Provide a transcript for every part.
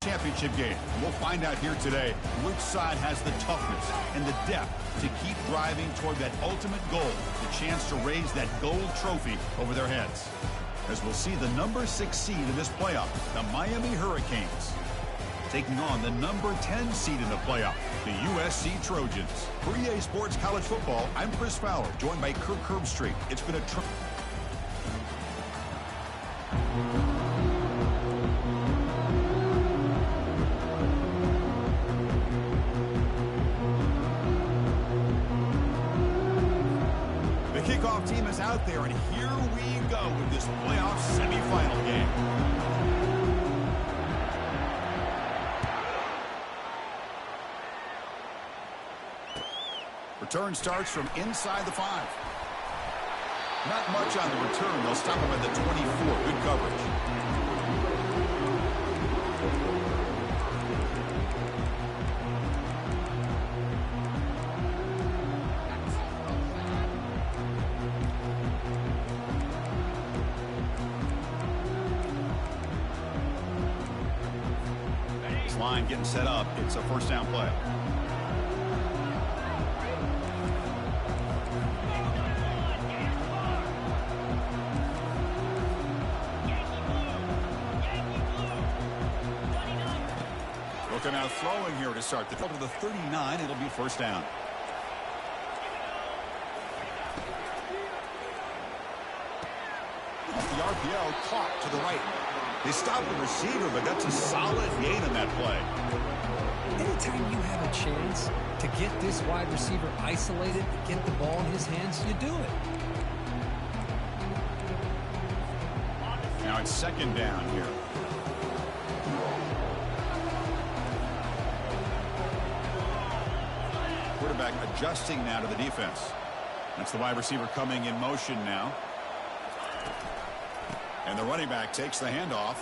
championship game. We'll find out here today which side has the toughness and the depth to keep driving toward that ultimate goal, the chance to raise that gold trophy over their heads. As we'll see the number 6 seed in this playoff, the Miami Hurricanes, taking on the number 10 seed in the playoff, the USC Trojans. For EA Sports College Football, I'm Chris Fowler, joined by Kirk Herbstreit. It's been a kickoff team is out there, and here we go with this playoff semifinal game. Return starts from inside the 5. Not much on the return. They'll stop him at the 24. Good coverage. Line getting set up. It's a first down play. Looking out throwing here to start the to the 39. It'll be first down. Off the RPO, caught to the right. They stopped the receiver, but that's a solid gain on that play. Anytime you have a chance to get this wide receiver isolated, to get the ball in his hands, you do it. Now it's second down here. Quarterback adjusting now to the defense. That's the wide receiver coming in motion now. And the running back takes the handoff.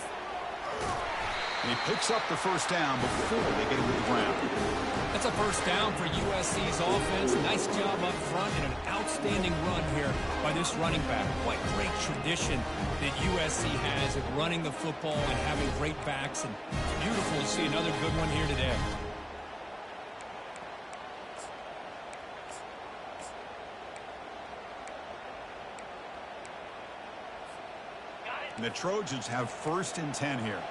And he picks up the first down before they get him to the ground. That's a first down for USC's offense. Nice job up front and an outstanding run here by this running back. What great tradition that USC has at running the football and having great backs. And it's beautiful to see another good one here today. And the Trojans have first and 10 here.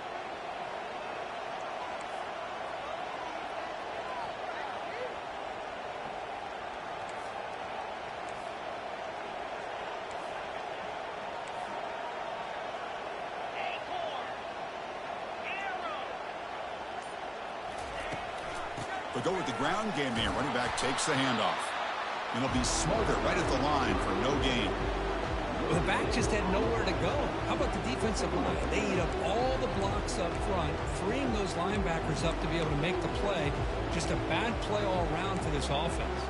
They'll go with the ground game here. Running back takes the handoff. And he'll be smothered right at the line for no gain. Well, the back just had nowhere to go. How about the defensive line? They eat up all the blocks up front, freeing those linebackers up to be able to make the play. Just a bad play all around for this offense.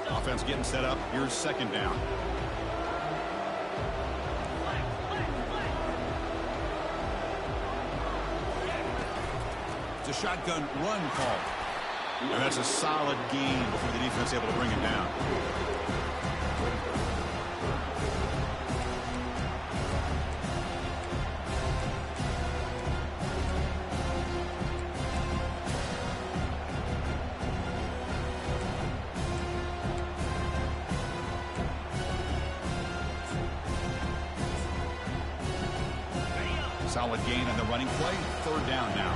Offense getting set up. Here's second down. It's a shotgun run call. And that's a solid gain before the defense able to bring him down. Solid gain on the running play. Third down now.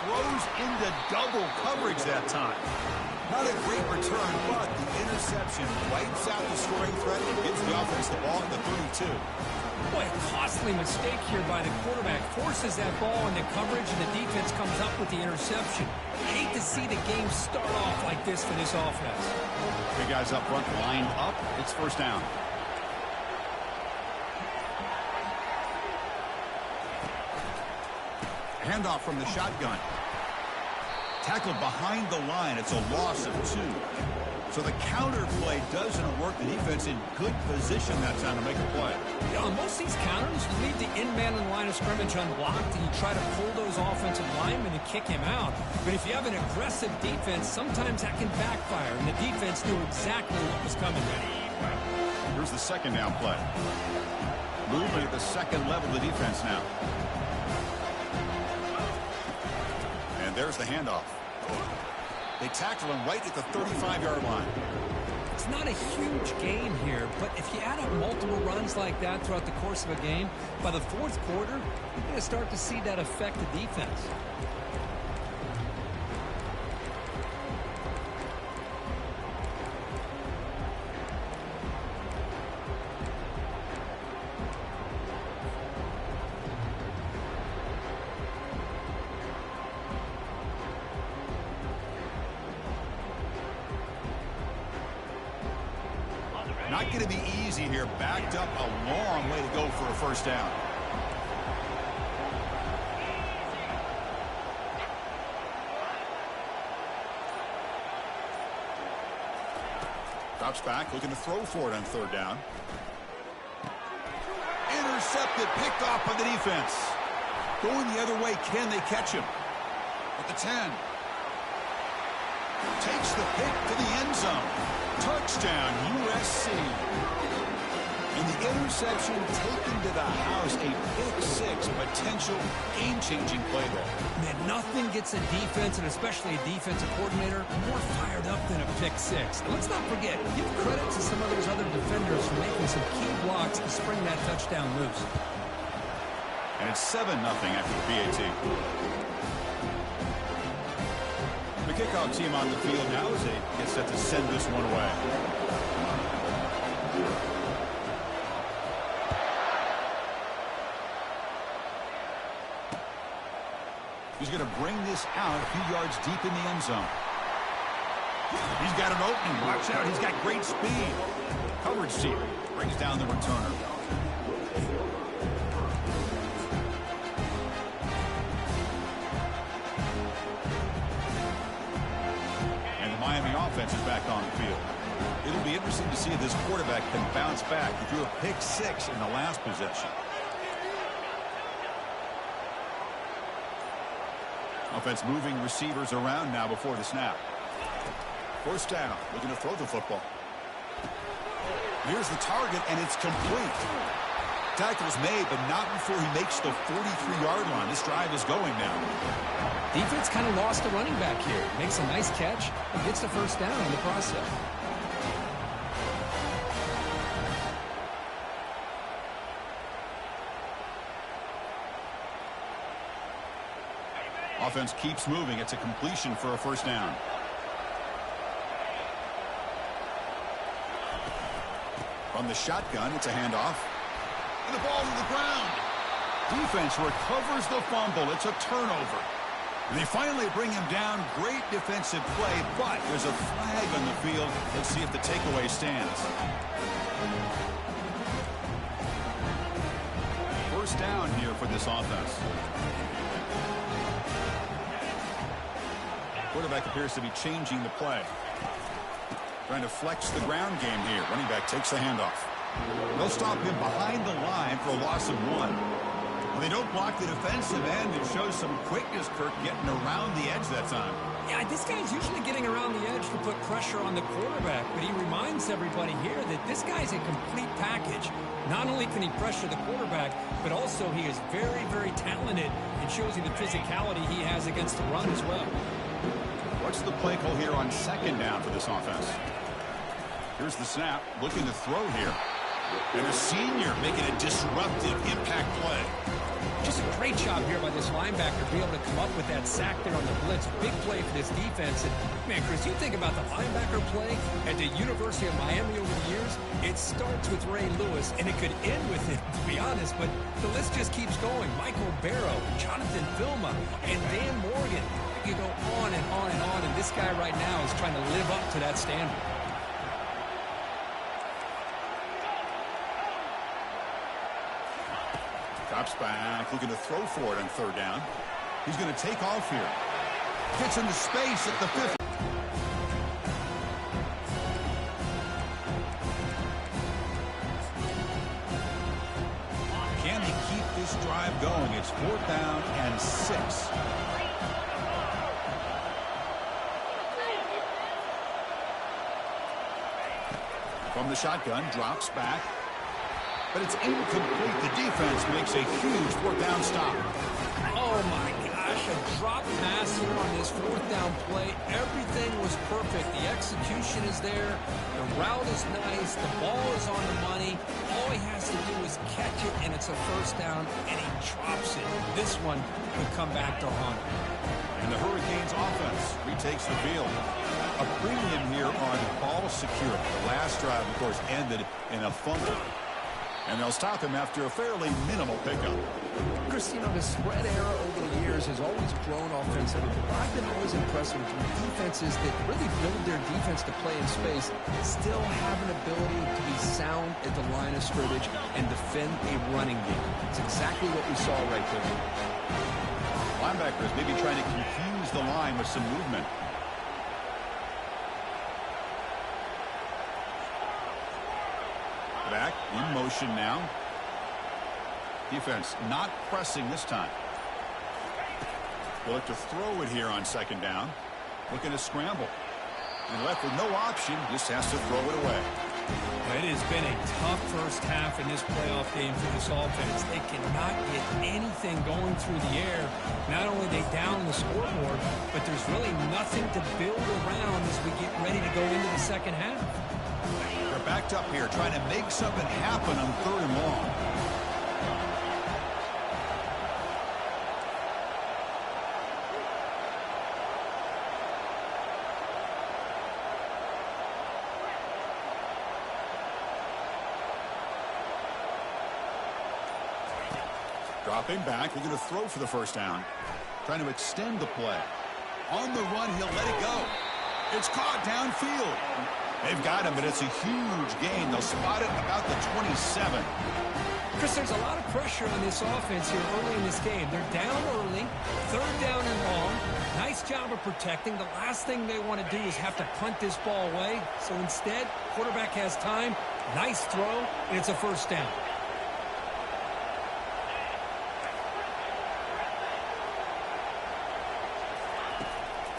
Throws into double coverage that time. Not a great return, but the interception wipes out the scoring threat and gives the offense the ball at the 32. Boy, a costly mistake here by the quarterback. Forces that ball into coverage, and the defense comes up with the interception. Hate to see the game start off like this for this offense. Three guys up front lined up. It's first down. Handoff from the shotgun. Tackled behind the line. It's a loss of 2. So the counter play doesn't work. The defense in good position that time to make a play. You know, on most of these counters, you leave the in-man in the line of scrimmage unblocked, and you try to pull those offensive linemen and kick him out. But if you have an aggressive defense, sometimes that can backfire, and the defense knew exactly what was coming there. Here's the second down play. Moving at the second level of the defense now. And there's the handoff. They tackle him right at the 35-yard line. It's not a huge gain here, but if you add up multiple runs like that throughout the course of a game, by the fourth quarter, you're going to start to see that affect the defense. Not going to be easy here. Backed up a long way to go for a first down. Drops back, looking to throw for it on third down. Intercepted, picked off by the defense. Going the other way, can they catch him? At the 10. Takes the pick to the end zone. Touchdown, USC. And the interception taken to the house, a pick-6 potential game-changing play there. Man, nothing gets a defense, and especially a defensive coordinator, more fired up than a pick-6. And let's not forget, give credit to some of those other defenders for making some key blocks to spring that touchdown loose. And it's 7-0 after the PAT. The kickoff team on the field now as they get set to send this one away. He's going to bring this out a few yards deep in the end zone. He's got an opening. Watch out. He's got great speed. Coverage team brings down the returner. Miami offense is back on the field. It'll be interesting to see if this quarterback can bounce back. He threw a pick-6 in the last possession. Offense moving receivers around now before the snap. First down, looking to throw the football. Here's the target, and it's complete. Tackle's made, but not before he makes the 43-yard line. This drive is going now. Defense kind of lost a running back here. Makes a nice catch and gets the first down in the process. Offense keeps moving. It's a completion for a first down. From the shotgun, it's a handoff. And the ball to the ground. Defense recovers the fumble. It's a turnover. And they finally bring him down. Great defensive play, but there's a flag on the field. Let's see if the takeaway stands. First down here for this offense. Quarterback appears to be changing the play. Trying to flex the ground game here. Running back takes the handoff. They'll stop him behind the line for a loss of 1. They don't block the defensive end. It shows some quickness, Kirk, getting around the edge that time. Yeah, this guy's usually getting around the edge to put pressure on the quarterback, but he reminds everybody here that this guy's a complete package. Not only can he pressure the quarterback, but also he is very, very talented and shows you the physicality he has against the run as well. What's the play call here on second down for this offense? Here's the snap, looking to throw here. And a senior making a disruptive impact play. Just a great job here by this linebacker to be able to come up with that sack there on the blitz. Big play for this defense. And, man, Chris, you think about the linebacker play at the University of Miami over the years, it starts with Ray Lewis, and it could end with him, to be honest. But the list just keeps going. Michael Barrow, Jonathan Vilma, and Dan Morgan. You go on and on and on, and this guy right now is trying to live up to that standard. Drops back, looking to throw for it on third down. He's going to take off here. Gets into space at the 50. Can they keep this drive going? It's 4th down and 6. From the shotgun, drops back. But it's incomplete. The defense makes a huge fourth down stop. Oh, my gosh, a drop pass here on this fourth down play. Everything was perfect. The execution is there. The route is nice. The ball is on the money. All he has to do is catch it, and it's a first down, and he drops it. This one could come back to haunt. And the Hurricanes offense retakes the field. A premium here on ball security. The last drive, of course, ended in a fumble. And they'll stop him after a fairly minimal pickup. Chris, you know, the spread era over the years has always grown offensively. But I've been always impressed with defenses that really build their defense to play in space, still have an ability to be sound at the line of scrimmage and defend a running game. It's exactly what we saw right there. Linebackers maybe trying to confuse the line with some movement. Back in motion now. Defense not pressing this time. They'll look to throw it here on second down. Looking to scramble. And left with no option, just has to throw it away. It has been a tough first half in this playoff game for this offense. They cannot get anything going through the air. Not only are they down the scoreboard, but there's really nothing to build around as we get ready to go into the second half. They're backed up here trying to make something happen on third and long. Dropping back, looking to throw for the first down. Trying to extend the play. On the run, he'll let it go. It's caught downfield. They've got him, but it's a huge gain. They'll spot it about the 27. Chris, there's a lot of pressure on this offense here early in this game. They're down early, third down and long. Nice job of protecting. The last thing they want to do is have to punt this ball away. So instead, quarterback has time. Nice throw, and it's a first down.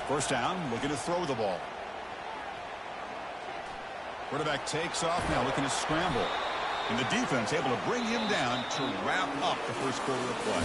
First down, looking to throw the ball. Quarterback takes off now, looking to scramble. And the defense able to bring him down to wrap up the first quarter of play.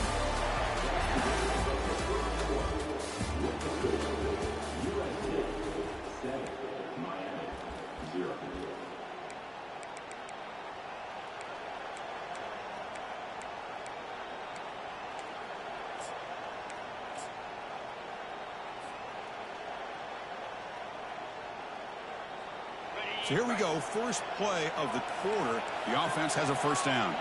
So here we go, first play of the quarter. The offense has a first down.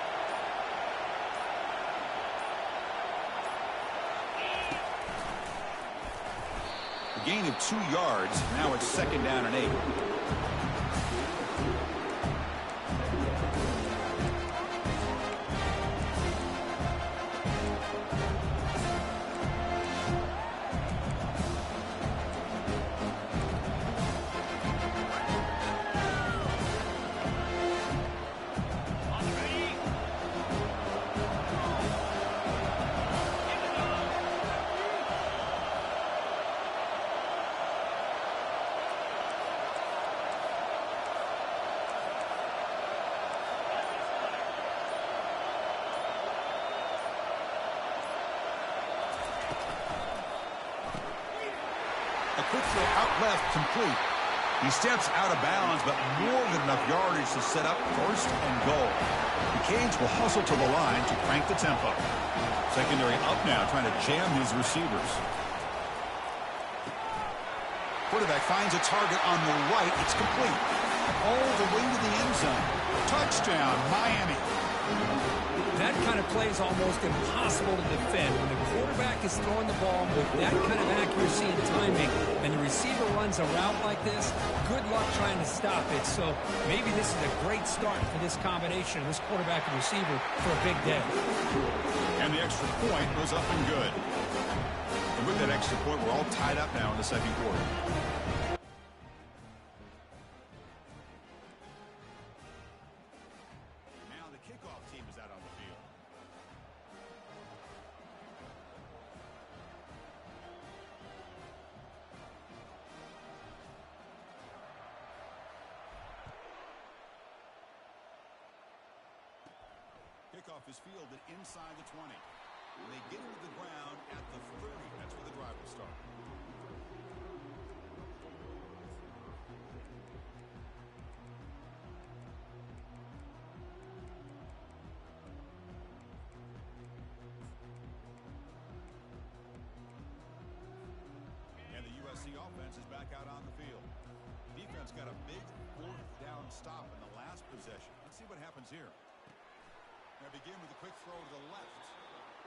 A gain of 2 yards. Now it's second down and 8. Quick throw out left, complete. He steps out of bounds, but more than enough yardage to set up first and goal. The Canes will hustle to the line to crank the tempo. Secondary up now, trying to jam his receivers. Quarterback finds a target on the right. It's complete. All the way to the end zone. Touchdown, Miami. That kind of play is almost impossible to defend. When the quarterback is throwing the ball with that kind of accuracy and timing, and the receiver runs a route like this, good luck trying to stop it. So maybe this is a great start for this combination, this quarterback and receiver, for a big day. And the extra point goes up and good. And with that extra point, we're all tied up now in the second quarter. kickoff is fielded inside the 20. And they get into the ground at the 30. That's where the drive will start. And the USC offense is back out on the field. Defense got a big fourth down stop in the last possession. Let's see what happens here. They begin with a quick throw to the left.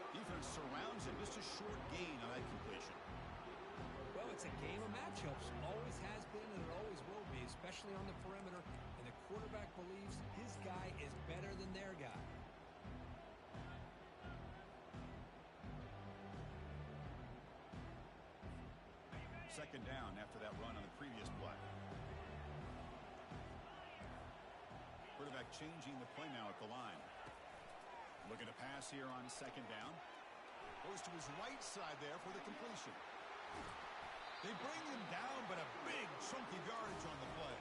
Defense surrounds him. Just a short gain on that completion. Well, it's a game of matchups. Always has been and it always will be, especially on the perimeter. And the quarterback believes his guy is better than their guy. Second down after that run on the previous play. Quarterback changing the play now at the line. Looking to pass here on second down. Goes to his right side there for the completion. They bring him down, but a big chunk of yardage on the play.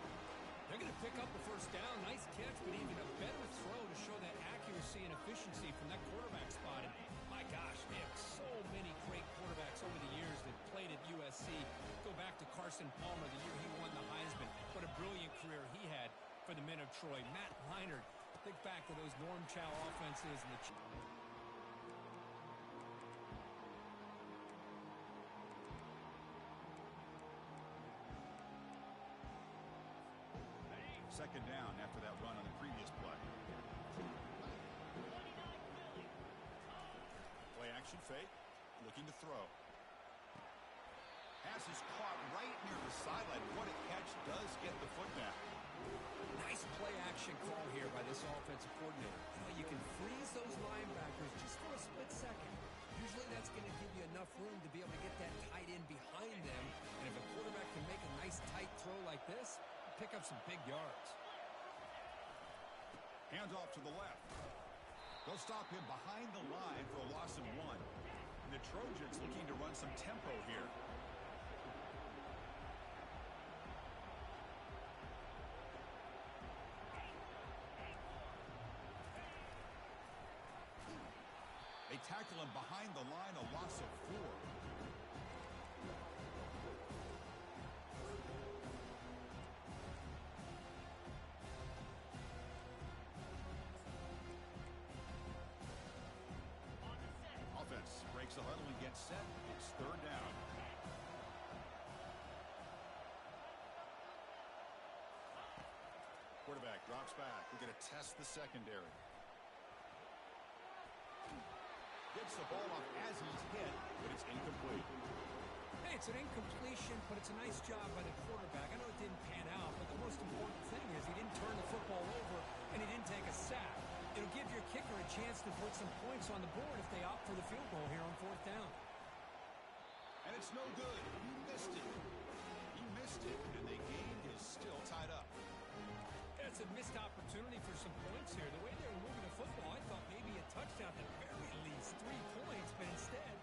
They're going to pick up the first down. Nice catch, but even a better throw to show that accuracy and efficiency from that quarterback spot. And my gosh, they have so many great quarterbacks over the years that played at USC. Go back to Carson Palmer, the year he won the Heisman. What a brilliant career he had for the men of Troy. Matt Leinart, think back to those Norm Chow offenses and the... Second down after that run on the previous play. Play action fake. Looking to throw. Pass is caught right near the sideline. What a catch. Does get the foot back. Nice play action call here by this offensive coordinator. You can freeze those linebackers just for a split second. Usually that's going to give you enough room to be able to get that tight end behind them. And if a quarterback can make a nice tight throw like this, pick up some big yards. Hands off to the left. They'll stop him behind the line for a loss of 1. And the Trojans looking to run some tempo here. They tackle him behind the line, a loss of 4. Offense breaks the huddle and gets set. It's third down. Quarterback drops back. We're going to test the secondary. Gets the ball off as he's hit, but it's incomplete. Hey, it's an incompletion, but it's a nice job by the quarterback. I know it didn't pan out, but the most important thing is he didn't turn the football over and he didn't take a sack. It'll give your kicker a chance to put some points on the board if they opt for the field goal here on fourth down. And it's no good. He missed it. He missed it, and the game is still tied up. It's a missed opportunity for some points here. The way they were moving the football, I thought maybe a touchdown at the very least, 3 points, but instead,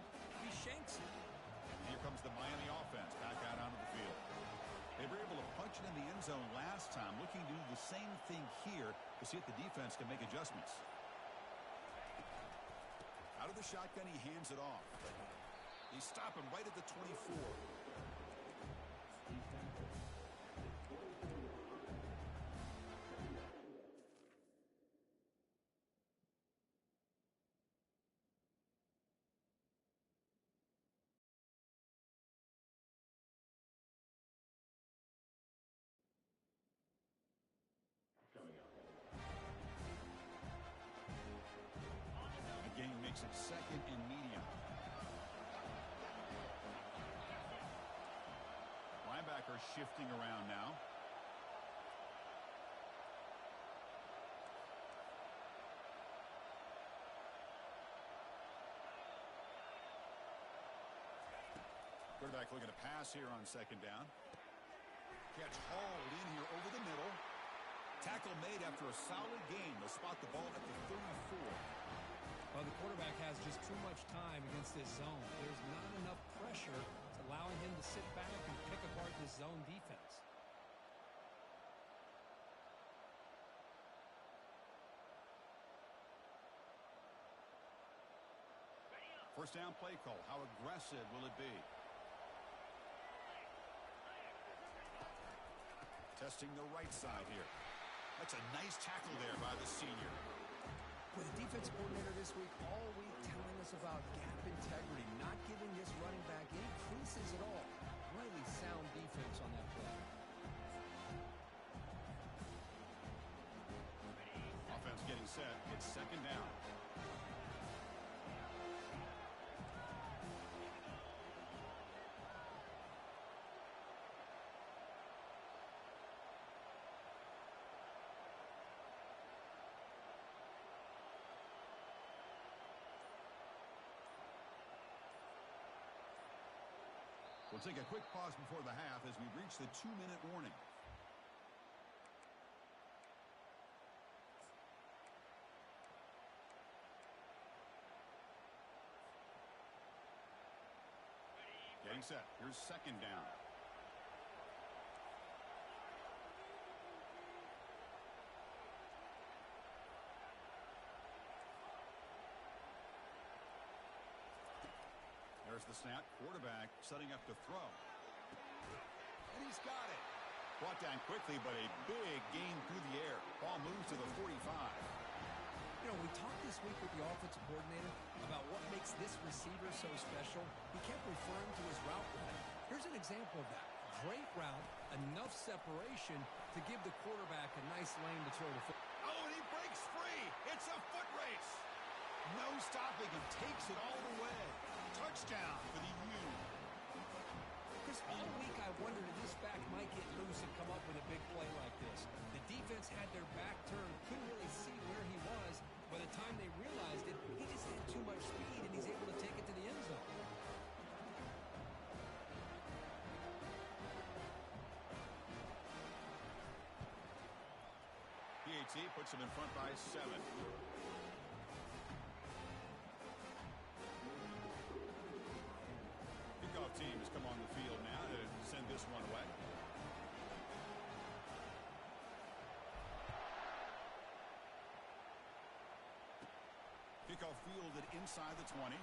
he shanks it. Here comes the Miami offense back out onto the field. They were able to punch it in the end zone last time, looking to do the same thing here to see if the defense can make adjustments. Out of the shotgun, he hands it off. They stop him right at the 24. Coming up. The game makes it second and medium. Linebacker shifting around now. Quarterback looking to pass here on second down. Catch hauled in here over the middle. Tackle made after a solid gain. They'll spot the ball at the 34. Well, the quarterback has just too much time against this zone. There's not enough pressure. It's allowing him to sit back and pick apart this zone defense. First down play call. How aggressive will it be? Testing the right side here. That's a nice tackle there by the senior. With the defense coordinator this week, all week telling us about gap integrity, not giving this running back any creases at all. Really sound defense on that play. Offense getting set. It's second down. We'll take a quick pause before the half as we reach the 2-minute warning. Getting set. Here's second down. There's the snap. Quarterback setting up to throw. And he's got it. Brought down quickly, but a big gain through the air. Ball moves to the 45. You know, we talked this week with the offensive coordinator about what makes this receiver so special. He kept referring to his route running. Here's an example of that. Great route, enough separation to give the quarterback a nice lane to throw the football. Oh, and he breaks free. It's a foot race. No stopping him. Takes it all the way. Touchdown for the U. Chris, all week I wondered if this back might get loose and come up with a big play like this. The defense had their back turned, couldn't really see where he was. By the time they realized it, he just had too much speed, and he's able to take it to the end zone. PAT puts him in front by 7. Kickoff team has come on the field now to send this one away. Kickoff fielded inside the 20.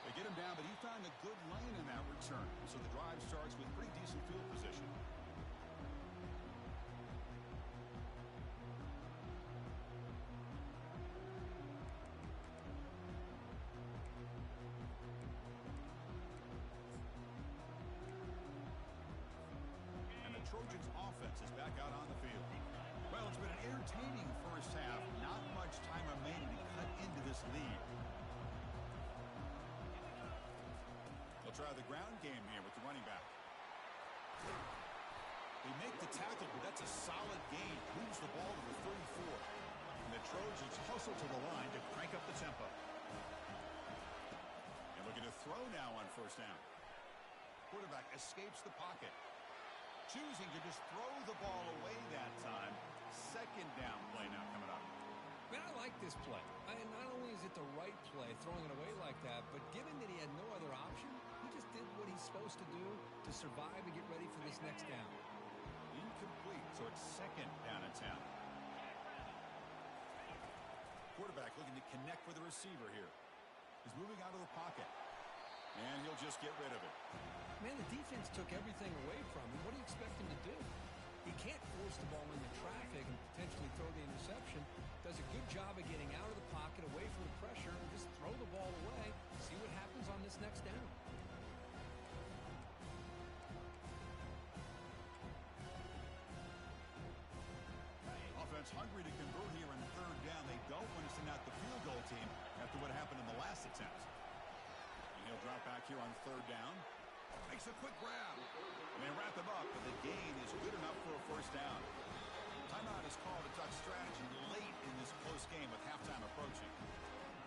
They get him down, but he found a good lane in that return. So the drive starts with pretty decent field position. Trojans offense is back out on the field. Well, it's been an entertaining first half. Not much time remaining to cut into this lead. They'll try the ground game here with the running back. They make the tackle, but that's a solid gain. Moves the ball to the 34. And the Trojans hustle to the line to crank up the tempo. And looking to throw now on first down. Quarterback escapes the pocket. Choosing to just throw the ball away that time. Second down play now coming up. Man, I like this play. Not only is it the right play, throwing it away like that, but given that he had no other option, he just did what he's supposed to do to survive and get ready for this next down. Incomplete, so it's second down and 10. Quarterback looking to connect with the receiver here. He's moving out of the pocket. And he'll just get rid of it. Man, the defense took everything away from him. What do you expect him to do? He can't force the ball into traffic and potentially throw the interception. Does a good job of getting out of the pocket, away from the pressure, and just throw the ball away. See what happens on this next down. Offense hungry to convert here on third down. They don't want to send out the field goal team after what happened in the last attempt. He'll drop back here on third down. Makes a quick grab. And they wrap him up, but the gain is good enough for a first down. Timeout is called to talk strategy late in this close game with halftime approaching.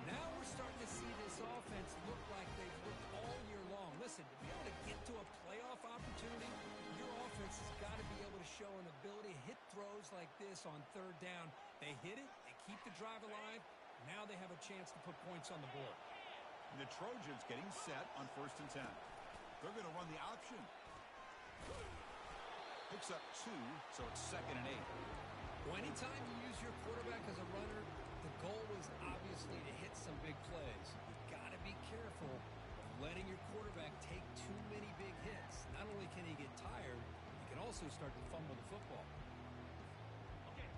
Now we're starting to see this offense look like they've looked all year long. Listen, to be able to get to a playoff opportunity, your offense has got to be able to show an ability to hit throws like this on third down. They hit it, they keep the drive alive. Now they have a chance to put points on the board. And the Trojans getting set on first and 10. They're going to run the option. Picks up 2, so it's second and 8. Well, anytime you use your quarterback as a runner, the goal was obviously to hit some big plays. You've got to be careful of letting your quarterback take too many big hits. Not only can he get tired, he can also start to fumble the football.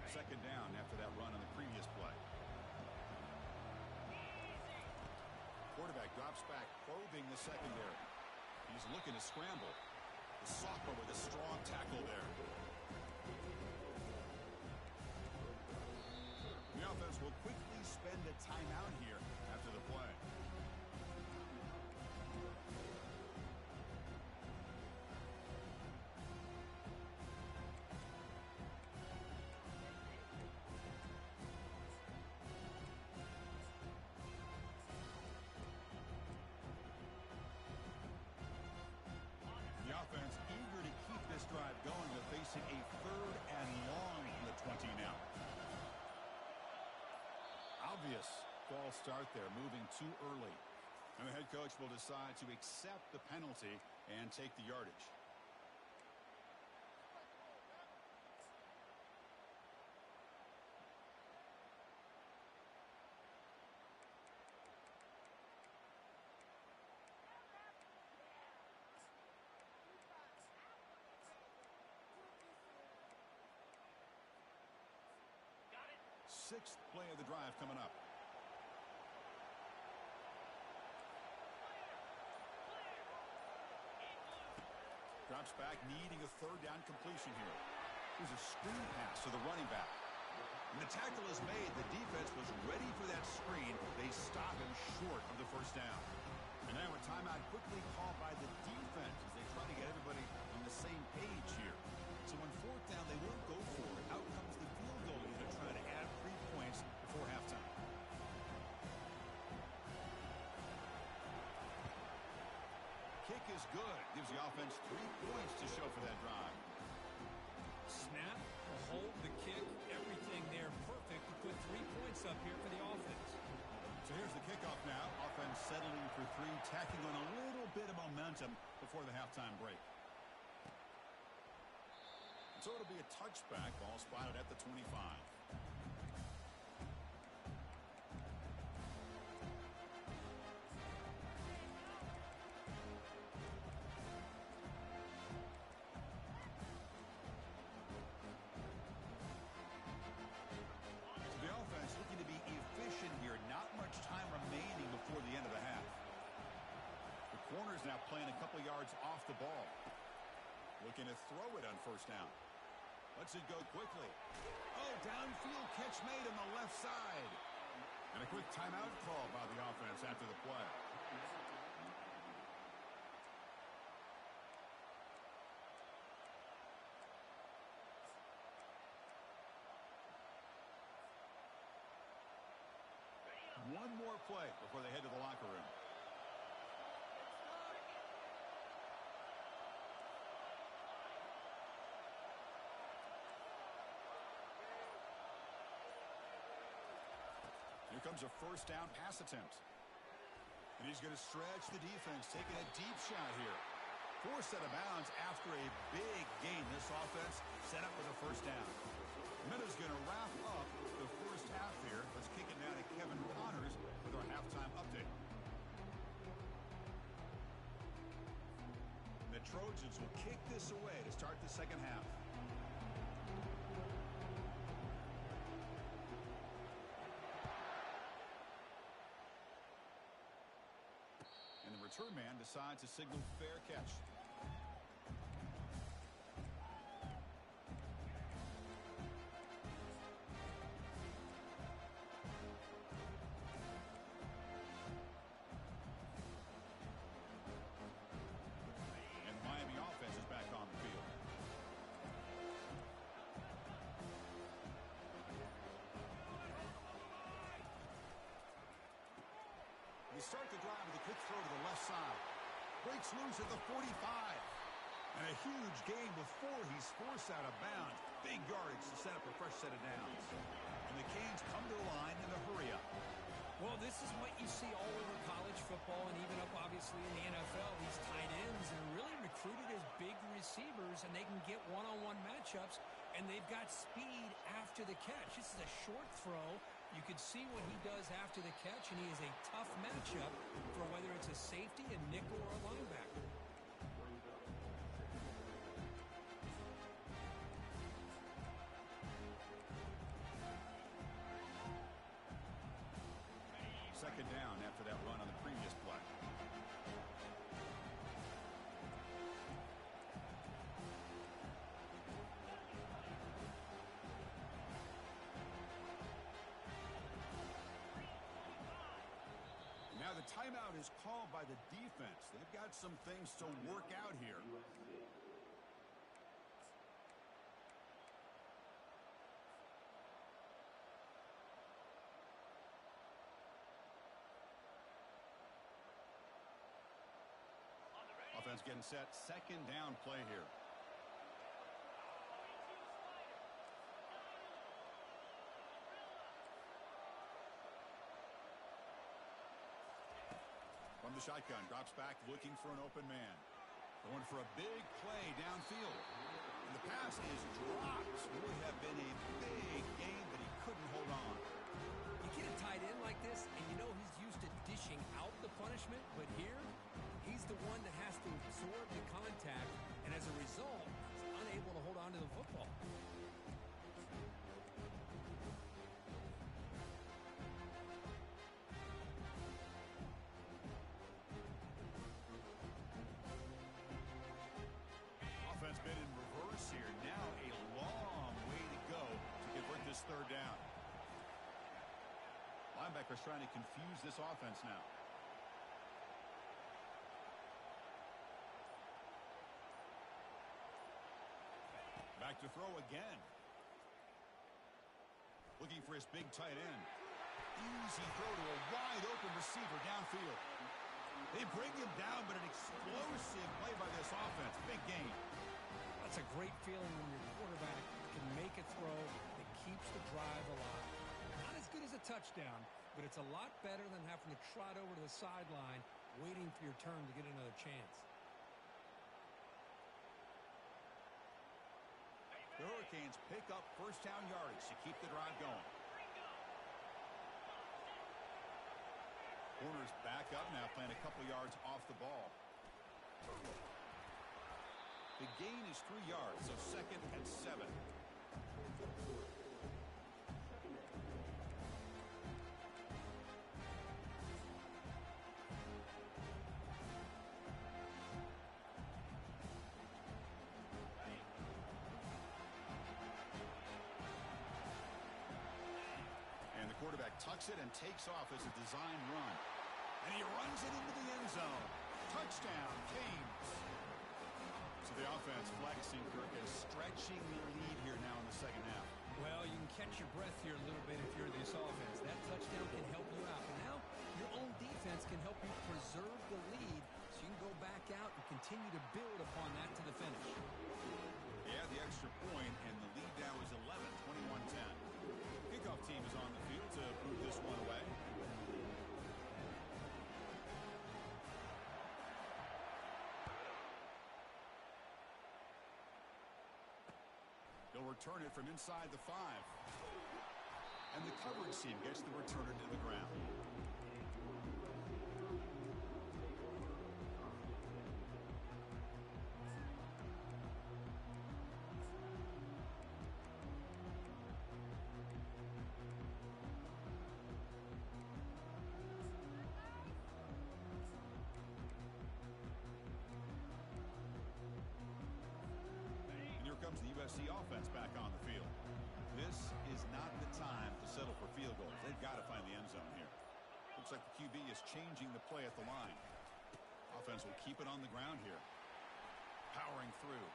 Second down after that run on the previous play. Quarterback drops back, probing the secondary. He's looking to scramble. The sophomore with a strong tackle there. The offense will quickly spend a timeout here after the play. The offense eager to keep this drive going. They're facing a 3rd and long from the 20 now. Obvious false start there, moving too early. And the head coach will decide to accept the penalty and take the yardage. Sixth play of the drive coming up. Drops back, needing a 3rd down completion here. Here's a screen pass to the running back. And the tackle is made. The defense was ready for that screen. They stop him short of the 1st down. And now a timeout quickly called by the defense as they try to get everybody on the same page here. So on 4th down, they won't go for it. Out comes the field goal. They're trying to add 3 points before halftime. Kick is good. Gives the offense 3 points to show for that drive. Snap, the hold, the kick, everything there perfect to put 3 points up here for the offense. So here's the kickoff now. Offense settling for 3, tacking on a little bit of momentum before the halftime break. So it'll be a touchback. Ball spotted at the 25. The offense looking to be efficient here. Not much time remaining before the end of the half. The corner's now playing a couple yards off the ball. Looking to throw it on 1st down. Lets it go quickly. Oh, downfield catch made on the left side. And a quick timeout call by the offense after the play. One more play before they head to the locker room. Here comes a 1st down pass attempt. And he's going to stretch the defense, taking a deep shot here. Forced out of bounds after a big gain. This offense set up with a 1st down. Minuta's going to wrap up the 1st half here. Let's kick it now to Kevin Connors with our halftime update. The Trojans will kick this away to start the 2nd half. And the return man decides to signal fair catch. And Miami offense is back on the field. They start the drive with a quick throw to the left side. Breaks loose at the 45. And a huge gain before he's forced out of bounds. Big yardage to set up a fresh set of downs. And the Canes come to the line in a hurry-up. Well, this is what you see all over college football and even up, obviously, in the NFL. These tight ends are really recruited as big receivers, and they can get one-on-one matchups, and they've got speed after the catch. This is a short throw. You can see what he does after the catch, and he is a tough matchup for whether it's a safety, a nickel, or a linebacker. Second down after that run on the previous play. Now the timeout is called by the defense. They've got some things to work out here. Offense getting set. Second down play here. From the shotgun, drops back looking for an open man. Going for a big play downfield. And the pass is dropped. Would have been a big gain, but he couldn't hold on. You get a tight end like this, and you know he's used to dishing out the punishment, but here, he's the one that has to absorb the contact, and as a result, he's unable to hold on to the football. Offense been in reverse here. Now a long way to go to convert this third down. Linebackers trying to confuse this offense now. Back to throw again. Looking for his big tight end. Easy throw to a wide open receiver downfield. They bring him down, but an explosive play by this offense. Big gain. That's a great feeling when your quarterback can make a throw that keeps the drive alive. Not as good as a touchdown, but it's a lot better than having to trot over to the sideline waiting for your turn to get another chance. The Hurricanes pick up first down yardage to keep the drive going. Corners back up now, playing a couple yards off the ball. The gain is 3 yards, so second and 7. And the quarterback tucks it and takes off as a design run. And he runs it into the end zone. Touchdown, Canes. So the offense flexing, Kirk, is stretching the lead here now in the second half. Well, you can catch your breath here a little bit if you're this offense. That touchdown can help you out. But now your own defense can help you preserve the lead so you can go back out and continue to build upon that to the finish. Yeah, the extra point, and the lead now is 11, 21-10. Kickoff team is on the field to move this one away. They'll return it from inside the 5. And the coverage team gets the returner to the ground. Comes the USC offense back on the field. This is not the time to settle for field goals. They've got to find the end zone here. Looks like the QB is changing the play at the line. Offense will keep it on the ground here. Powering through.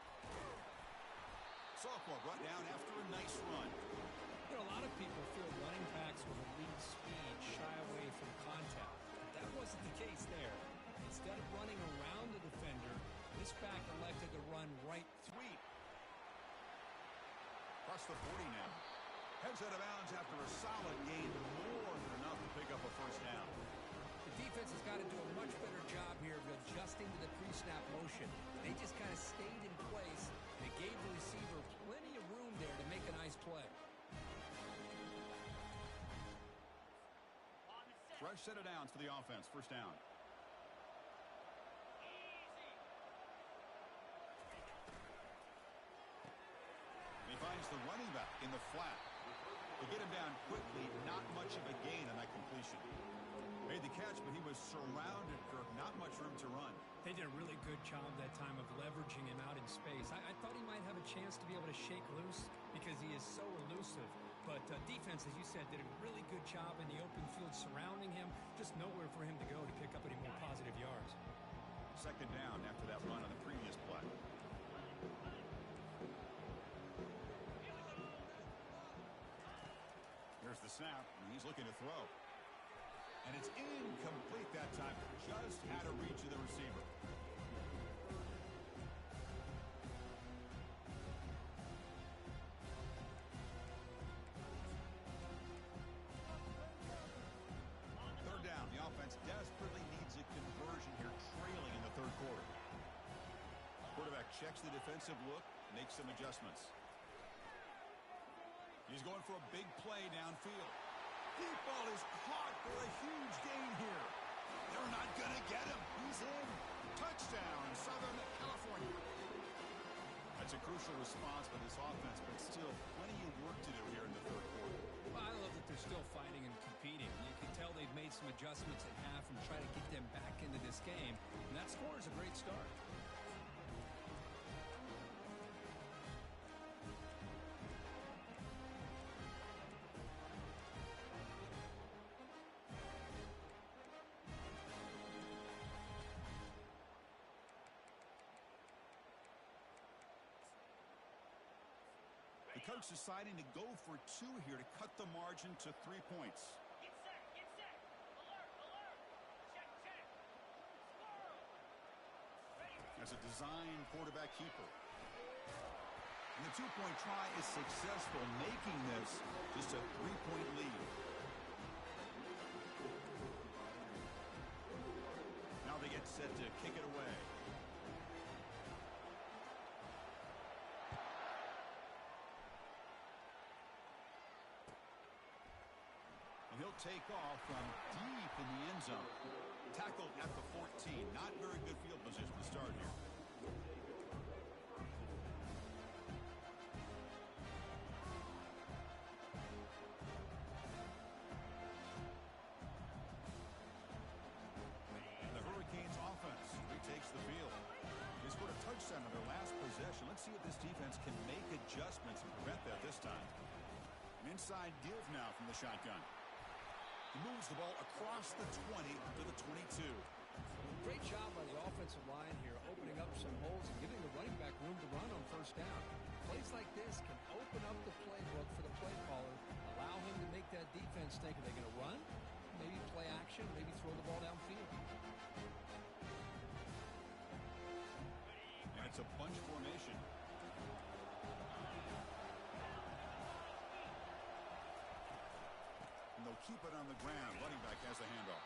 Sophomore brought down after a nice run. You know, a lot of people feel running backs with elite speed shy away from contact. But that wasn't the case there. Instead of running around the defender, this back elected to run right through. Across the 40 now. Heads out of bounds after a solid gain, more than enough to pick up a first down. The defense has got to do a much better job here of adjusting to the pre-snap motion. They just kind of stayed in place, and it gave the receiver plenty of room there to make a nice play. Fresh set of downs for the offense. First down. He finds the running back in the flat. To get him down quickly, not much of a gain on that completion. Made the catch, but he was surrounded, Kirk. Not much room to run. They did a really good job that time of leveraging him out in space. I thought he might have a chance to be able to shake loose because he is so elusive. But defense, as you said, did a really good job in the open field surrounding him. Just nowhere for him to go to pick up any more positive yards. Second down after that run on the previous play. Here's the snap, and he's looking to throw. And it's incomplete that time. Just had a reach of the receiver. Third down. The offense desperately needs a conversion here, trailing in the third quarter. Quarterback checks the defensive look, makes some adjustments. He's going for a big play downfield. Deep ball is caught for a huge gain here. They're not going to get him. He's in. Touchdown, Southern California. That's a crucial response by this offense, but still plenty of work to do here in the third quarter. Well, I love that they're still fighting and competing. You can tell they've made some adjustments at half and try to get them back into this game. And that score is a great start. The coach deciding to go for two here to cut the margin to 3 points. Get set, get set. Alert, alert. Check, check. Squirrel. Ready. As a design quarterback keeper. And the two-point try is successful, making this just a 3-point lead. Now they get set to kick it away. And he'll take off from deep in the end zone. Tackled at the 14. Not very good field position to start here. And the Hurricanes offense retakes the field. They scored a touchdown on their last possession. Let's see if this defense can make adjustments and prevent that this time. An inside give now from the shotgun. He moves the ball across the 20 to the 22. Great job by the offensive line here, opening up some holes and giving the running back room to run on first down. Plays like this can open up the playbook for the play caller, allow him to make that defense think, are they going to run? Maybe play action, maybe throw the ball downfield. And it's a bunch formation. And they'll keep it on the ground. Running back has the handoff.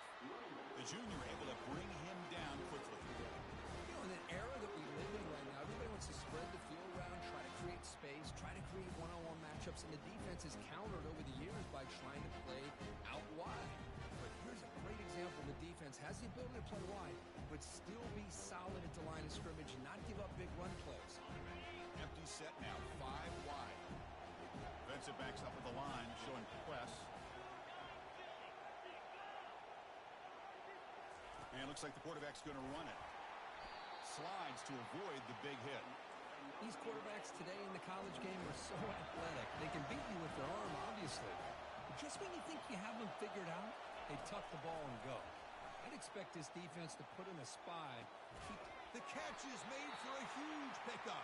The junior able to bring him down quickly. You know, in an era that we live in right now, everybody wants to spread the field around, try to create space, try to create one-on-one matchups, and the defense has countered over the years by trying to play out wide. But here's a great example. The defense has the ability to play wide, but still be solid at the line of scrimmage and not give up big run plays. Empty set now, 5 wide. Defensive backs up at the line, showing press. And it looks like the quarterback's going to run it. Slides to avoid the big hit. These quarterbacks today in the college game are so athletic. They can beat you with their arm, obviously. But just when you think you have them figured out, they tuck the ball and go. I'd expect this defense to put in a spy. The catch is made for a huge pickup.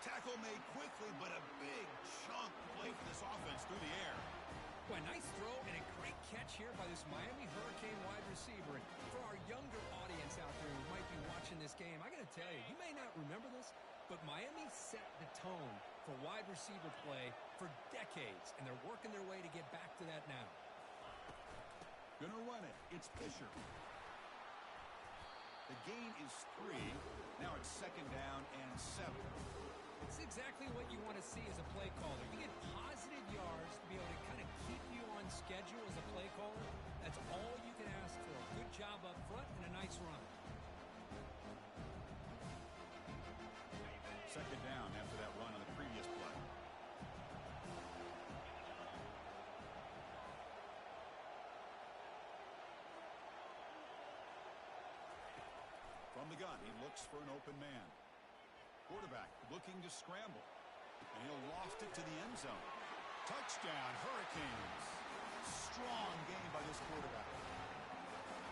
Tackle made quickly, but a big chunk play for this offense through the air. Boy, nice throw and a great catch here by this Miami Hurricane wide receiver. And for our younger audience out there who might be watching this game, I got to tell you, you may not remember this, but Miami set the tone for wide receiver play for decades, and they're working their way to get back to that now. Gonna run it. It's Fisher. The gain is 3. Now it's second down and 7. It's exactly what you want to see as a play caller. You get positive yards to be able to kind of keep you on schedule as a play caller. That's all you can Nice run. Second down after that run on the previous play. From the gun, he looks for an open man. Quarterback looking to scramble. And he'll loft it to the end zone. Touchdown, Hurricanes. Strong game by this quarterback.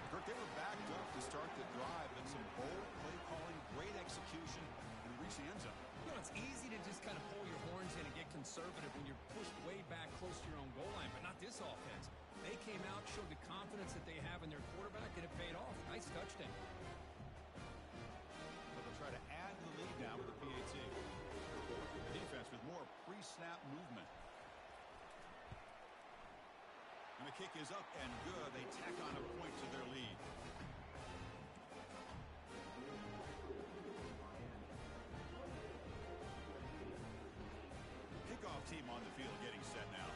Kirk, they were backed up to start the drive, but some bold play calling, great execution, and reach the end zone. You know, it's easy to just kind of pull your horns in and get conservative when you're pushed way back close to your own goal line, but not this offense. They came out, showed the confidence that they have in their quarterback, and it paid off. Nice touchdown. But they'll try to add the lead now with the PAT. Defense with more pre-snap movement. And the kick is up and good. They tack on a point to their lead. Kickoff team on the field getting set now.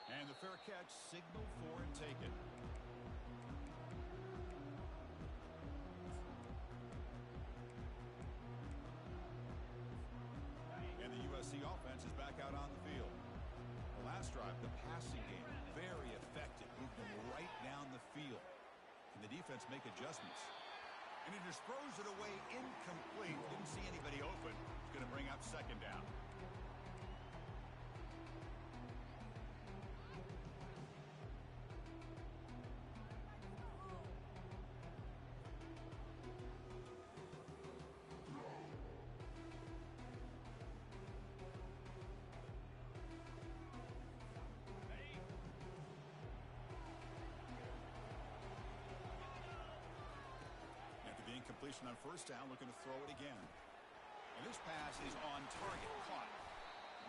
And the fair catch, signal for and take it. And the USC offense is back out on the field. The last drive, the passing game, very effective. Moved them right down the field. Can the defense make adjustments? And he just throws it away incomplete. Didn't see anybody open. It's going to bring up second down. Completion on first down, looking to throw it again. And this pass is on target, caught.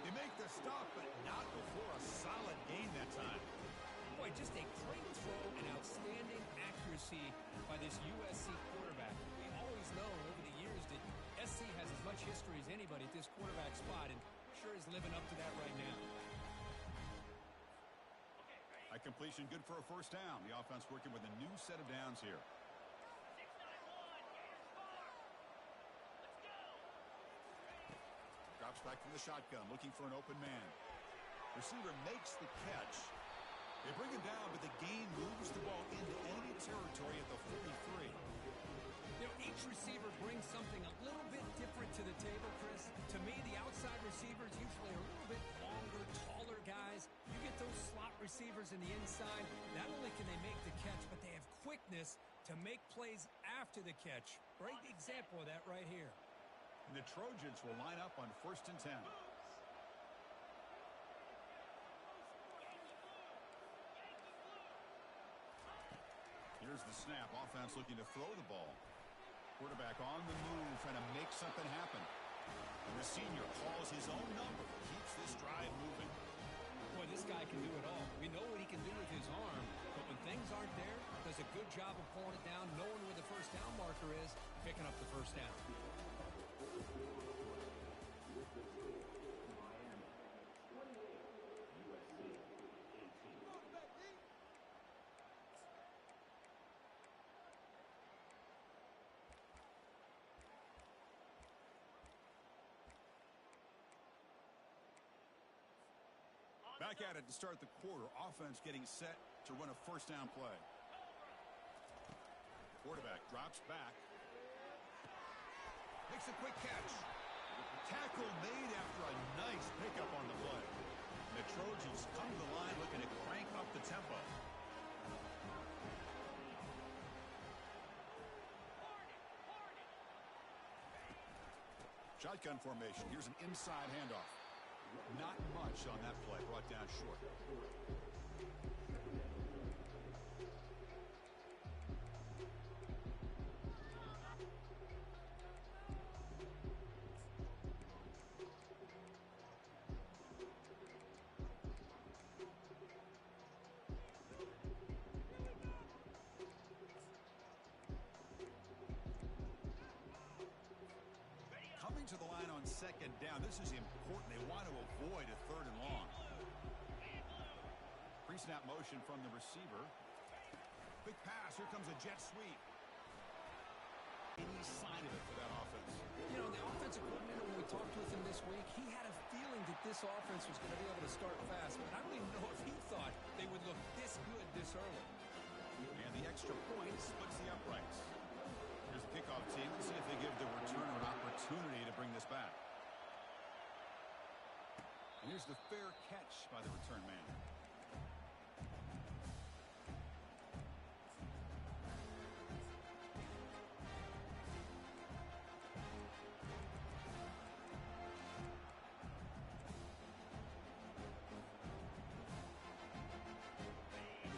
They make the stop, but not before a solid gain that time. Boy, just a great throw and outstanding accuracy by this USC quarterback. We always know over the years that SC has as much history as anybody at this quarterback spot, and sure is living up to that right now. High completion, good for a first down. The offense working with a new set of downs here. Drops back from the shotgun, looking for an open man. Receiver makes the catch. They bring him down, but the gain moves the ball into enemy territory at the 43. You know, each receiver brings something a little bit different to the table, Chris. To me, the outside receivers usually are a little bit longer, taller guys. You get those slot receivers in the inside, not only can they make the catch, but they have quickness to make plays after the catch. Great example of that right here. And the Trojans will line up on 1st and 10. Here's the snap. Offense looking to throw the ball. Quarterback on the move, trying to make something happen. And the senior calls his own number. Keeps this drive moving. Boy, this guy can do it all. We know what he can do with his arm, but when things aren't there, does a good job of pulling it down, knowing where the first down marker is, picking up the first down. Back at it to start the quarter. Offense getting set to run a first down play. Quarterback drops back. Makes a quick catch. Tackle made after a nice pickup on the play. And the Trojans come to the line looking to crank up the tempo. Shotgun formation. Here's an inside handoff. Not much on that play. Brought down short. to the line on second down. This is important. They want to avoid a third and long. Pre-snap motion from the receiver. Quick pass. Here comes a jet sweep. Any sign of it for that offense? You know, the offensive coordinator, when we talked with him this week, he had a feeling that this offense was going to be able to start fast, but I don't even know if he thought they would look this good this early. And the extra point splits the uprights. Here's the kickoff team. Let's see if they give the returner an opportunity to bring this back. And here's the fair catch by the return man.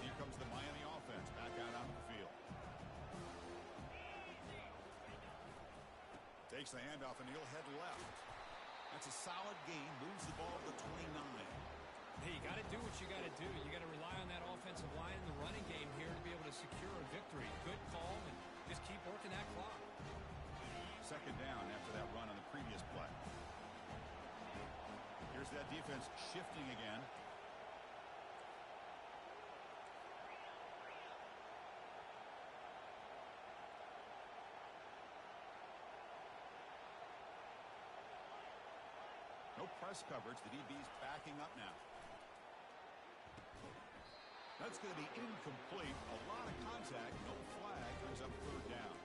Here comes the Miami offense back out onto the field. Takes the handoff, and he'll head left. That's a solid gain. Moves the ball to the 29. Hey, you got to do what you got to do. You got to rely on that offensive line in the running game here to be able to secure a victory. Good call, and just keep working that clock. Second down after that run on the previous play. Here's that defense shifting again. No press coverage. The DB's backing up now. That's going to be incomplete. A lot of contact. No flag. Brings up third down.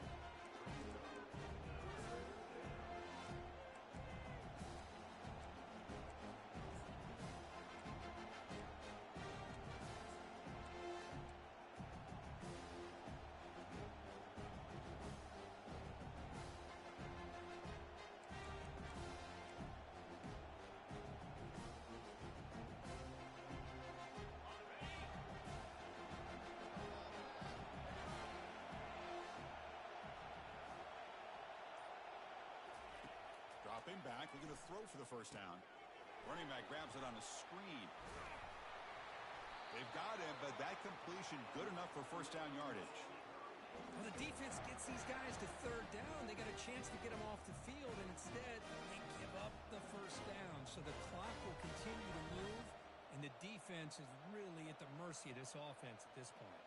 Dropping back, looking to throw for the first down. Running back grabs it on a screen. They've got him, but that completion good enough for first down yardage. Well, the defense gets these guys to third down. They got a chance to get them off the field, and instead they give up the first down. So the clock will continue to move, and the defense is really at the mercy of this offense at this point.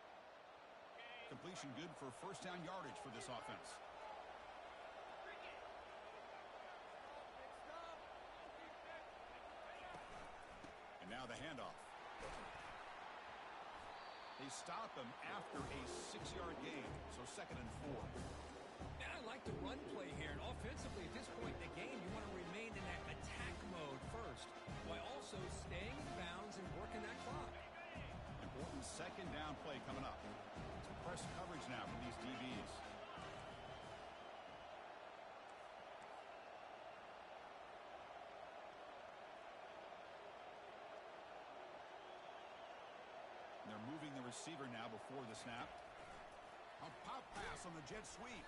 Completion good for first down yardage for this offense. And now the handoff. They stop him after a 6-yard gain, so 2nd and 4. Now I like the run play here, and offensively at this point in the game, you want to remain in that attack mode first, while also staying in bounds and working that clock. Important second down play coming up. It's press coverage now from these DBs. And they're moving the receiver now before the snap. A pop pass on the jet sweep.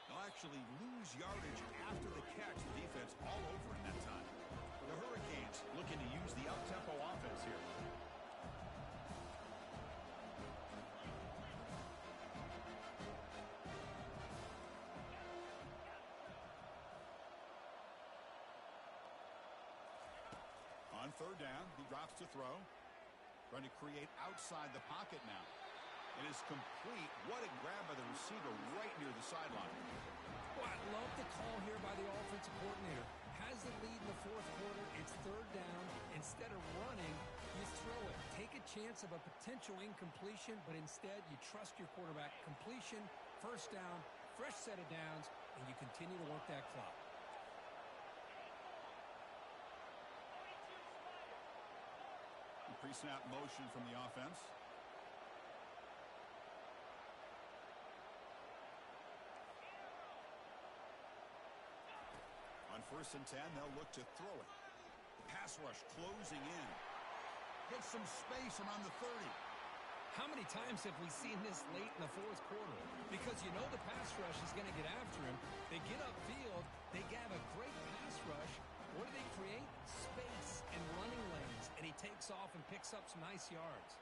They'll actually lose yardage after the catch. The defense all over in that time. The Hurricanes looking to use the up-tempo offense here. On third down, he drops to throw. Trying to create outside the pocket now. It is complete. What a grab by the receiver right near the sideline. Well, I love the call here by the offensive coordinator. Has the lead in the fourth quarter. It's third down. Instead of running, you throw it. Take a chance of a potential incompletion, but instead you trust your quarterback. Completion, first down, fresh set of downs, and you continue to work that clock. Pre-snap motion from the offense. On 1st and 10, they'll look to throw it. Pass rush closing in. Gets some space around the 30. How many times have we seen this late in the fourth quarter? Because you know the pass rush is going to get after him. They get upfield. They have a great pass rush. What do they create? Space and running lanes. And he takes off and picks up some nice yards.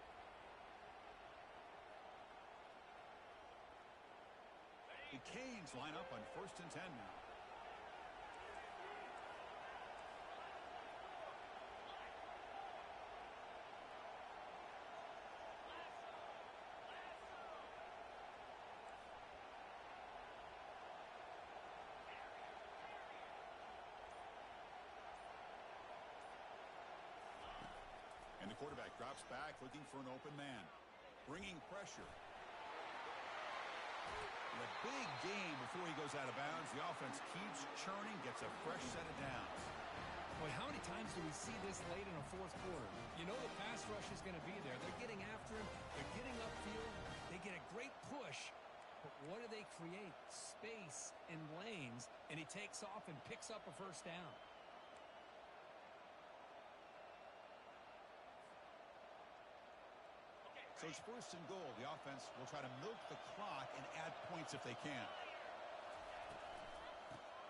The Canes line up on 1st and 10 now. quarterback drops back looking for an open man. Bringing pressure. And a big gain before he goes out of bounds. The offense keeps churning, gets a fresh set of downs. Boy, how many times do we see this late in a fourth quarter? You know the pass rush is going to be there. They're getting after him. They're getting upfield. They get a great push. But what do they create? Space in lanes. And he takes off and picks up a first down. So it's first and goal. The offense will try to milk the clock and add points if they can.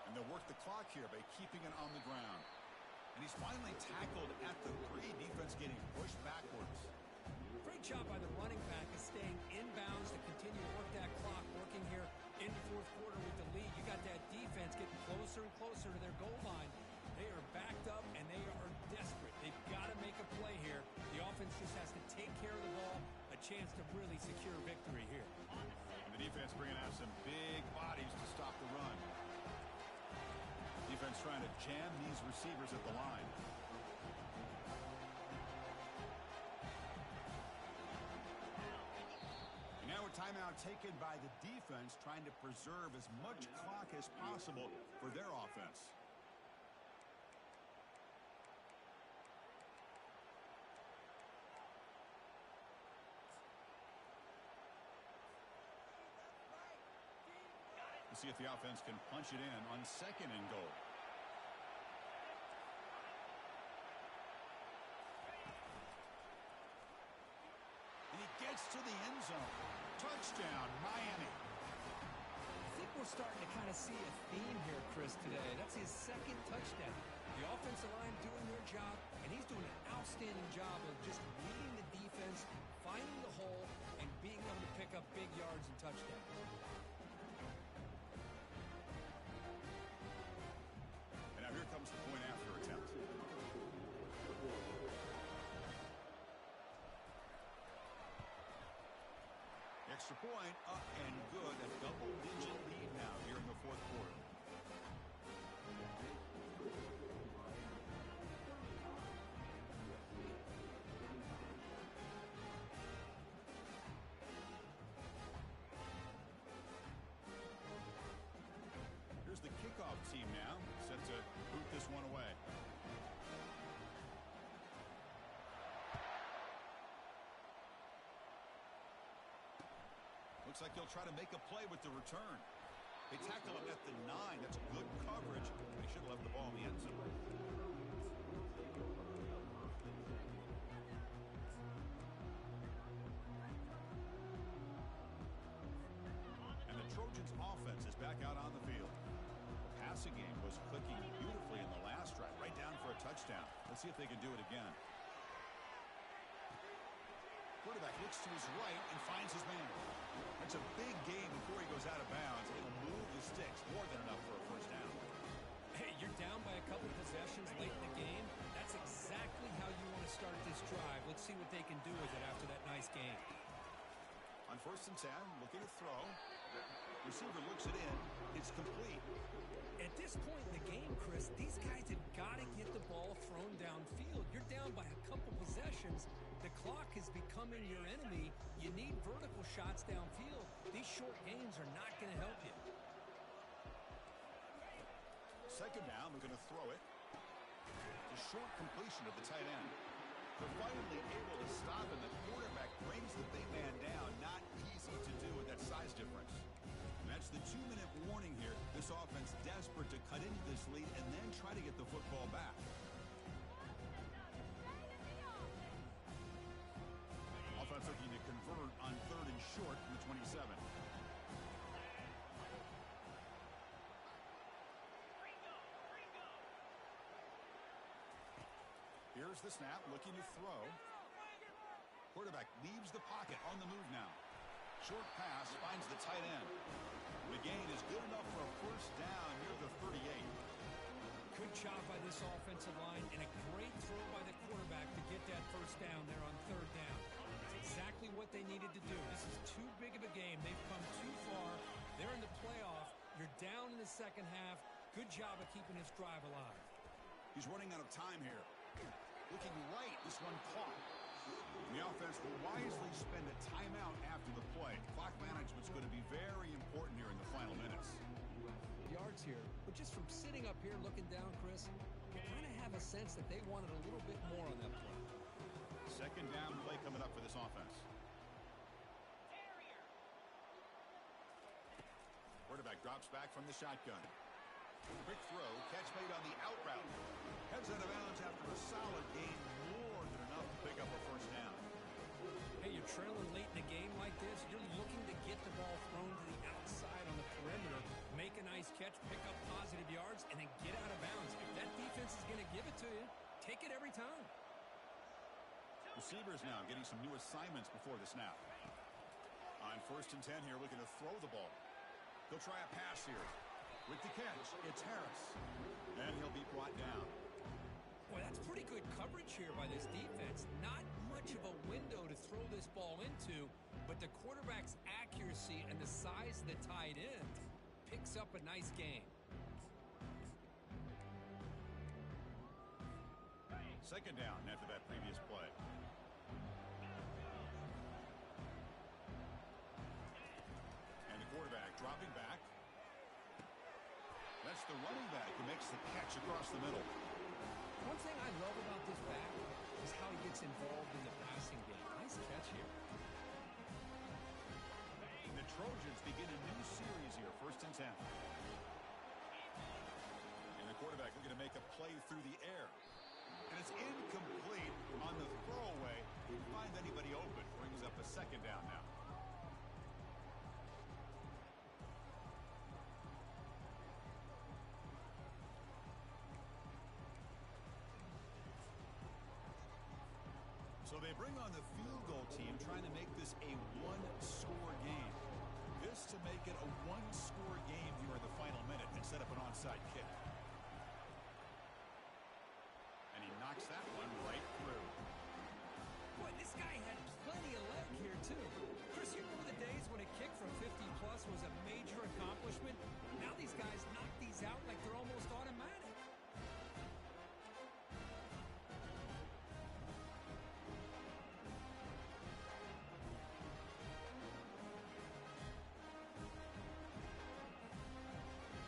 And they'll work the clock here by keeping it on the ground. And he's finally tackled at the 3. Defense getting pushed backwards. Great job by the running back of staying inbounds to continue to work that clock, working here in the fourth quarter with the lead. You got that defense getting closer and closer to their goal line. They are backed up, and they are desperate. They've got to make a play here. The offense just has to take care of the ball, a chance to really secure victory here. And the defense bringing out some big bodies to stop the run. Defense trying to jam these receivers at the line. And now a timeout taken by the defense, trying to preserve as much clock as possible for their offense. Let's see if the offense can punch it in on second and goal. And he gets to the end zone. Touchdown, Miami. I think we're starting to kind of see a theme here, Chris, today. That's his second touchdown. The offensive line doing their job, and he's doing an outstanding job of just reading the defense, finding the hole, and being able to pick up big yards and touchdowns. Now here comes the point after attempt. Extra point up and good. A double-digit lead now here in the fourth quarter. Here's the kickoff team now, set to boot this one away. Looks like he'll try to make a play with the return. They tackle him at the 9. That's good coverage. They should have left the ball in the end zone. And the Trojans offense is back out on the field. The passing game was clicking beautifully in the last drive, right down for a touchdown. Let's see if they can do it again. Quarterback looks to his right and finds his man. That's a big gain before he goes out of bounds. He'll move the sticks, more than enough for a first down. Hey, you're down by a couple possessions late in the game. That's exactly how you want to start this drive. Let's see what they can do with it after that nice game. On 1st and 10, looking to throw. Receiver looks it in. It's complete. At this point in the game, Chris, these guys have got to get the ball thrown downfield. You're down by a couple possessions. The clock is becoming your enemy. You need vertical shots downfield. These short gains are not going to help you. Second down, we're going to throw it. The short completion of the tight end. They're finally able to stop, and the quarterback brings the big man down. Not easy to do with that size difference. And that's the 2-minute warning here. This offense desperate to cut into this lead and then try to get the football back. Offense looking to convert on 3rd and short from the 27. Here's the snap, looking to throw. Quarterback leaves the pocket, on the move now. Short pass finds the tight end. The gain is good enough for a first down near the 38. Good job by this offensive line and a great throw by the quarterback to get that first down there on 3rd down. It's exactly what they needed to do. This is too big of a game. They've come too far. They're in the playoff. You're down in the second half. Good job of keeping this drive alive. He's running out of time here. Looking right, this one caught. The offense will wisely spend a timeout after the play. Clock management's going to be very important here in the final minutes. Yards here, but just from sitting up here looking down, Chris, you kind of have a sense that they wanted a little bit more on that play. Second down play coming up for this offense. Terrier. Quarterback drops back from the shotgun. Quick throw, catch made on the out route. Heads out of bounds after a solid gain, more than enough to pick up a first down. Hey, you're trailing late in a game like this, you're looking to get the ball thrown to the outside on the perimeter, make a nice catch, pick up positive yards, and then get out of bounds. If that defense is going to give it to you, take it every time. Receivers now getting some new assignments before the snap. On 1st and 10 here, looking to throw the ball. He'll try a pass here. With the catch, it's Harris. And he'll be brought down. Boy, that's pretty good coverage here by this defense. Not much of a window to throw this ball into, but the quarterback's accuracy and the size of the tight end picks up a nice gain. Second down after that previous play. And the quarterback dropping back. That's the running back who makes the catch across the middle. One thing I love about this back is how he gets involved in the passing game. Nice catch here. And the Trojans begin a new series here, 1st and 10. And the quarterback looking to make a play through the air. And it's incomplete on the throwaway. Didn't find anybody open. Brings up a second down now. So they bring on the field goal team, trying to make this a one-score game. This to make it a one-score game here in the final minute and set up an onside kick. And he knocks that one right through. Boy, this guy had plenty of leg here, too. Chris, you remember the days when a kick from 50-plus was a major accomplishment? Now these guys knock these out like they're almost automatic.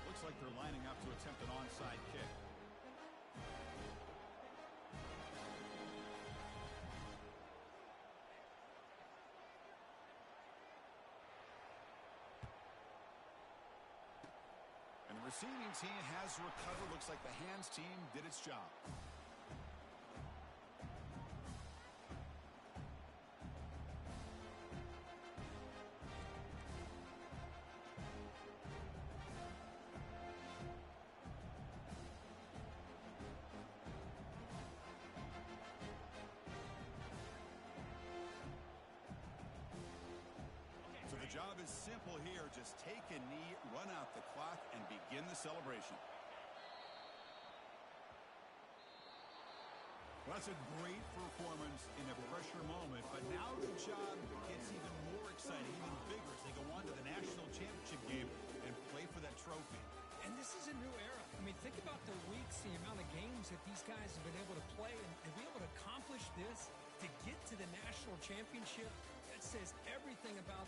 Looks like they're lining up to attempt an onside kick. And the receiving team has recovered. Looks like the hands team did its job. So the job is simple here. Just take a knee, run out the clock, and begin the celebration. Well, that's a great performance in a pressure moment, but now the job gets even more exciting, even bigger as they go on to the national championship game and play for that trophy. And this is a new era. I mean, think about the weeks, the amount of games that these guys have been able to play and be able to accomplish this, to get to the national championship. That says everything about